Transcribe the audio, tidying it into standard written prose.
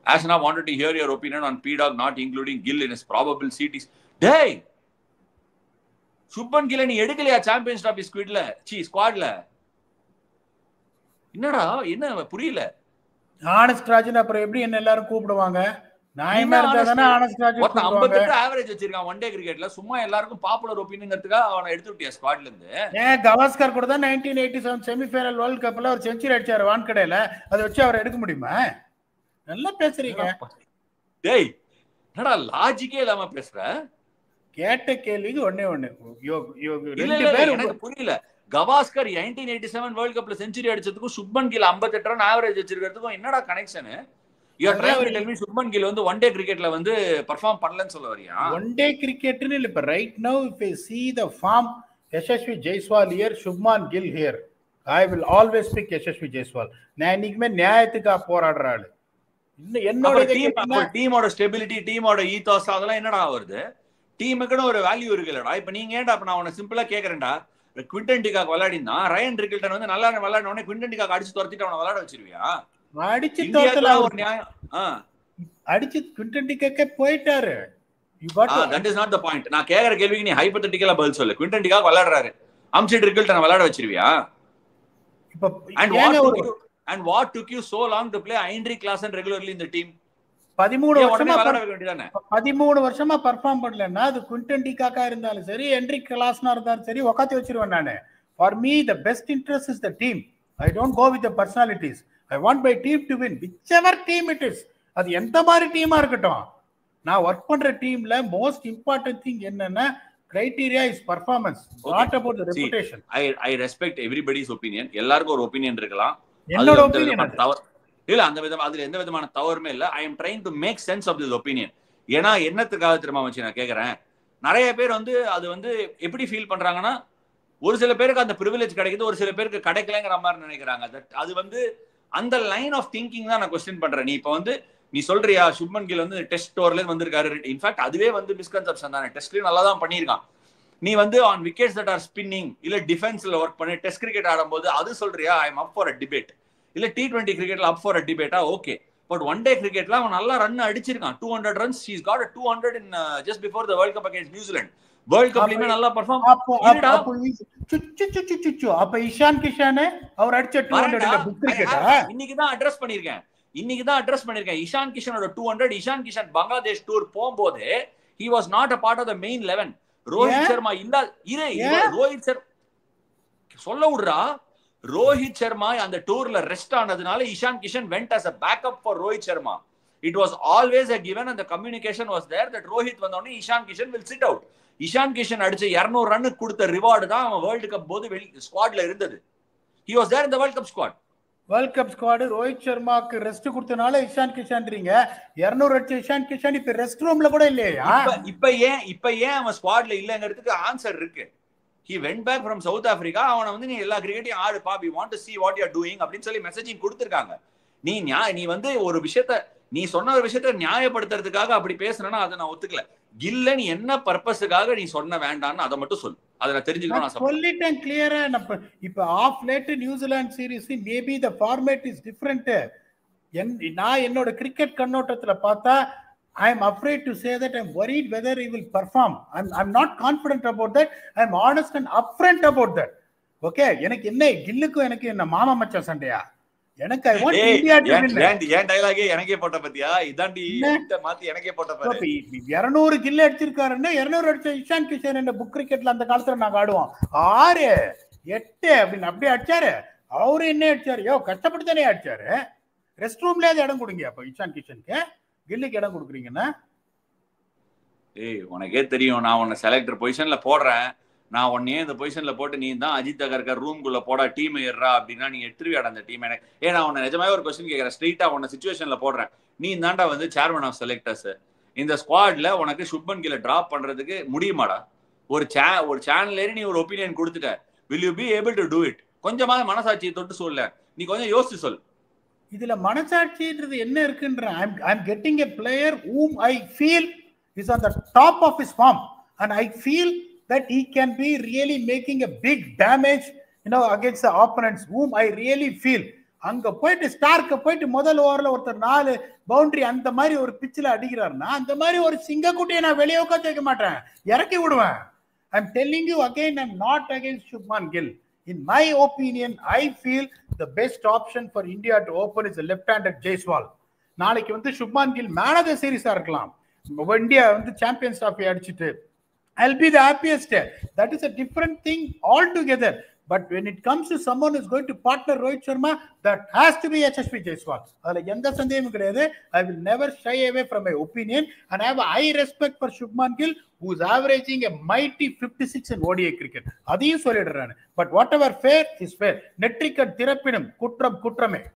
Asana wanted to hear your opinion on P-Dog not including Gill in his probable CTs. Hey! Shubman கில்லை நீ எடுக்கலையா champions trophy ஸ்குவாட்ல? என்னடா என்ன புரியல. Honest Rajan அப்புறம் எப்படி என்ன எல்லாரும் கூப்பிடுவாங்க? நியாயமா இருந்தா தானே ஆனஸ்ட் ராஜன் கூப்பிடுவாங்க. 58 ஆவரேஜ் வச்சிருக்கான் ஒன் டே கிரிக்கெட்ல. சும்மா எல்லாருக்கும் பாப்புலர் ஒபினியன்ங்கிறதுக்காக அவனை எடுத்து விட்டியா ஸ்குவாட்ல இருந்து? கவாஸ்கர் கூட தான் 1987 செமிஃபைனல் வேர்ல்ட் கப்ல ஒரு செஞ்சுரி அடிச்சாரு வான்கடையில. அதை வச்சு அவரை எடுக்க முடியுமா? நல்லா பேசுறீங்க. டேய் என்னடா லாஜிக்கே இல்லாம பேசுற? கேட்ட கேள்விக்கு ஒண்ணே ஒண்ணு. எனக்கு புரியல. கவாஸ்கர் 1987 வேர்ல்ட் கப்ல செஞ்சுரி அடிச்சதுக்கும் சுப்மன் கில் 58 ரன் ஆவரேஜ் வச்சிருக்கிறதுக்கும் என்னடா connection? You are trying to tell me Shubman Gill வந்து ஒன் டே கிரிக்கெட்ல வந்து பெர்ஃபார்ம் பண்ணலன்னு சொல்ல வரியா? ஒன் டே கிரிக்கெட்னு இல்ல. இப்ப right now if I see the form Yashasvi Jaiswal here, Shubman Gill here, I will always pick Yashasvi Jaiswal. நான் இன்னைக்குமே நியாயத்துக்காக போராடுற ஆளு. என்னோட டீமோட ஸ்டெபிலிட்டி, டீமோட ஈத்தாஸ் அதெல்லாம் என்னடா வருது? டீமுக்குன்னு ஒரு வேல்யூ இருக்குல்லடா. இப்ப நீங்க ஏன்டா நான் உன்னை சிம்பிளா கேக்குறேன்டா, குவிண்டன் டிகாக் விளையாடினா ரயன் ரிக்கில்டன் வந்து நல்லா விளையாடின உடனே குவிண்டன் டிகாக் அடிச்சு துரத்திட்டு அவனை விளையாட வச்சிருவியா? அடிச்சு தோத்தல ஒரு நியாயம். அடிச்சு குவிண்டன் டிகாக்கே போயிட்டாரு. that is not the point. நான் கேக்குற கேள்விக்கு நீ ஹைபோதெட்டிக்கலா பதில் சொல்லு. குவிண்டன் டிகாக் விளையாடுறாரு, அம்சிட் ரிக்கில்டன் விளையாட வச்சிருவியா? And what took you so long to play Heinrich Klaasen regularly in the team? 13 வருஷமா பெர்ஃபார்ம் பண்ணலன்னா அது குவிண்டன் டிகாக்கா இருந்தாலும் சரி, ஹென்ரிக் கிளாஸ்னா இருந்தாலும் சரி உட்காந்து வச்சிருவேன் நானு. For me the best interest is the team. I don't go with the personalities. I want my team to win, whichever team it is. அது எந்த மாதிரி டீமா இருக்கட்டும். நான் ஒர்க் பண்ற டீம்ல மோஸ்ட் இம்பார்ட்டன்ட் திங் என்னன்னா criteria is performance, not about the reputation. I respect everybody's opinion. எல்லாருக்கும் ஒரு ஒபினியன் இருக்கலாம். என்னோட ஒபினியன் இல்ல அந்த விதம் அதுல எந்த விதமான தவறுமே இல்ல. I am trying to make sense of this opinion. ஏன்னா என்னத்துக்காக திரும்ப வச்சு நான் கேக்குறேன், நிறைய பேர் வந்து அது வந்து எப்படி ஃபீல் பண்றாங்கன்னா, ஒரு சில பேருக்கு அந்த பிரிவிலேஜ் கிடைக்குது, ஒரு சில பேருக்கு கிடைக்கலங்கிற மாதிரி நினைக்கிறாங்க. அது வந்து அந்த லைன் ஆஃப் திங்கிங் தான் நான் கொஸ்டின் பண்றேன். நீ இப்ப வந்து நீ சொல்றியா சுப்மன் கில் வந்து டெஸ்ட் ஓவர்ல வந்திருக்காரு, இன்ஃபேக்ட் அதுவே வந்து மிஸ்கன்செப்ஷன் தானே. டெஸ்ட்லயும் நல்லா தான் பண்ணியிருக்கான். நீ வந்து on wickets that are spinning இல்ல டிஃபென்ஸ்ல ஒர்க் பண்ணி டெஸ்ட் கிரிக்கெட் ஆடும்போது அது சொல்றியா I am up for a debate. இல்ல T20 கிரிக்கெட்ல அப் ஃபார் அ டிபேட்டா? ஓகே. பட் ஒன் டே கிரிக்கெட்ல அவன் நல்லா ரன் அடிச்சிருக்கான். 200 runs. He's got a 200 in just before the World Cup against New Zealand. World கப்ல நல்லா பெர்ஃபார்ம் அப்ப இஷான் கிஷான் அவர் அடிச்ச 200 புக் கிரிக்கெட்டா? இன்னைக்கு தான் அட்ரஸ் பண்ணிருக்கேன். இஷான் கிஷனோட 200. இஷான் கிஷன் பங்களாதேஷ் டூர் போகும்போது he was not a part of the main 11. Rohit Sharma இல்ல ரோஹித் சர்மா சொல்ல விடுறா. ரோஹித் சர்மா அந்த டூர்ல ரெஸ்ட் ஆனதுனால Ishan Kishan went as a backup for Rohit Sharma. It was always a given and the communication was there that Rohit வந்தோடனே Ishan Kishan will sit out. Ishan Kishan அடிச்ச 200 ரன் கொடுத்த ரிவார்டு தான் அவன் வேர்ல்டு கப் போது ஸ்குவாட்ல இருந்தது. He was there in the World Cup squad. World cup squad Rohit சர்மாக்கு rest கொடுத்தனால இஷான் கிஷான்றீங்க. 200 அடிச்ச இஷான் கிஷான் இப்ப ரெஸ்ட் ரூம்ல கூட இல்லையா? இப்ப ஏன் அவன் ஸ்குவாட்ல இல்லங்கிறதுக்கு ஆன்சர் இருக்கு. He went back from South Africa. அவனை வந்து நீ எல்லா கிரிக்கெட்டையும் ஆடுப்பா, we want to see what you are doing அப்படின்னு சொல்லி மெசேஜிங் கொடுத்திருக்காங்க. நீ வந்து ஒரு விஷயத்த நீ சொன்ன ஒரு விஷயத்த நியாயப்படுத்துறதுக்காக அப்படி பேசுனா அதை நான் ஒத்துக்கல. இல்ல நீ என்ன பர்பஸுக்காக நீ சொன்ன வேண்டான்னு அதை மட்டும் சொல்லு. அதை நான் தெரிஞ்சுக்கணும். நான் சொல்லிட்டேன் கிளியரா. இப்ப of late New Zealand series maybe the format is different. நான் என்னோட கிரிக்கெட் கண்ணோட்டத்துல பார்த்தா I am afraid to say that I am worried whether he will perform. I'm not confident about that. I am honest and upfront about that. Okay, எனக்கு என்ன கில்லுக்கு எனக்கு என்ன மாமா மச்சான் சண்டையா? எனக்கு I want India to win. ஏன் dialogue எனக்கே போட்ட பத்தியா? இதாண்டி மாத்தி எனக்கே போட்ட பாரு. 200 கில் அடிச்சிருக்காருன்னா 200 அடிச்ச இஷான் கிஷன் என்ன புக் கிரிக்கெட்ல அந்த காலத்துல நாங்க ஆடுவோம் 6 8 அப்படின்னு அப்படியே அடிச்சாரு. அவரு என்ன அடிச்சாரு? கஷ்டப்பட்டு தானே அடிச்சாரு. ரெஸ்ட் ரூம்ல இடம் கொடுங்க அப்ப இஷான் கிஷனுக்கு. கில்லுக்கு இடம் கொடுக்குறீங்கன்னா உனக்கே தெரியும். நான் உன்னை செலக்டர் பொசிஷன்ல போடுறேன். நான் உன்னையே இந்த பொசிஷன்ல போட்டு நீ தான் அஜித் அகர்கர் ரூம்குள்ள போடா டீம் ஏறா அப்படின்னா நீ எடுத்துருவியாடா அந்த டீம். எனக்கு நான் உன்னை நிஜமாவே ஒரு கொஸ்டின் கேட்கறேன். ஸ்ட்ரெயிட்டா உன்னை சிச்சுவேஷன்ல போடுறேன். நீ தாண்டா வந்து சேர்மன் ஆஃப் செலக்டர்ஸ். இந்த ஸ்குவாட்ல உனக்கு சுப்மன் கில்லை டிராப் பண்றதுக்கு முடியுமாடா? ஒரு சேனல் ஏறி நீ ஒரு ஒப்பீனியன் கொடுத்துட்ட. will you be able to do it? கொஞ்சமா மனசாட்சியை தொட்டு சொல்ல. நீ கொஞ்சம் யோசிச்சு சொல். இதுல மனசாட்சின்றது என்ன இருக்குன்ற I'm getting a player whom I feel is on the top of his form and I feel that he can be really making a big damage against the opponents whom I really feel. அங்க போயிட்டு ஸ்டார்க்க போயிட்டு முதல் ஓவர்ல ஒருத்தர் 4 boundary அந்த மாதிரி ஒரு பிச்சில் அடிக்கிறாருன்னா அந்த மாதிரி ஒரு சிங்கக்குட்டியை நான் வெளியே உட்காந்து வைக்க மாட்டேன், இறக்கி விடுவேன். I'm telling you again, I'm not against Shubman Gill. In my opinion, I feel the best option for India to open is a left-handed Jaiswal. நாளைக்கு வந்து Shubman Gill man of the சீரிஸா இருக்கலாம், இந்தியா வந்து சாம்பியன்ஸ் டிராஃபி அடிச்சிட்டு I'll be the happiest. That is a different thing altogether. But when it comes to someone who's going to partner Rohit Sharma, that has to be HSV Jaiswal. அதுல எந்த சந்தேகமும் கிடையாது. I will never shy away from my opinion, and I have a high respect for Shubman Gill, who is averaging a mighty 56 in ODI cricket. அதையும் சொல்லிடுறேன். But whatever fair is fair. நெற்றிக்கண் திறப்பினும் குற்றம் குற்றமே.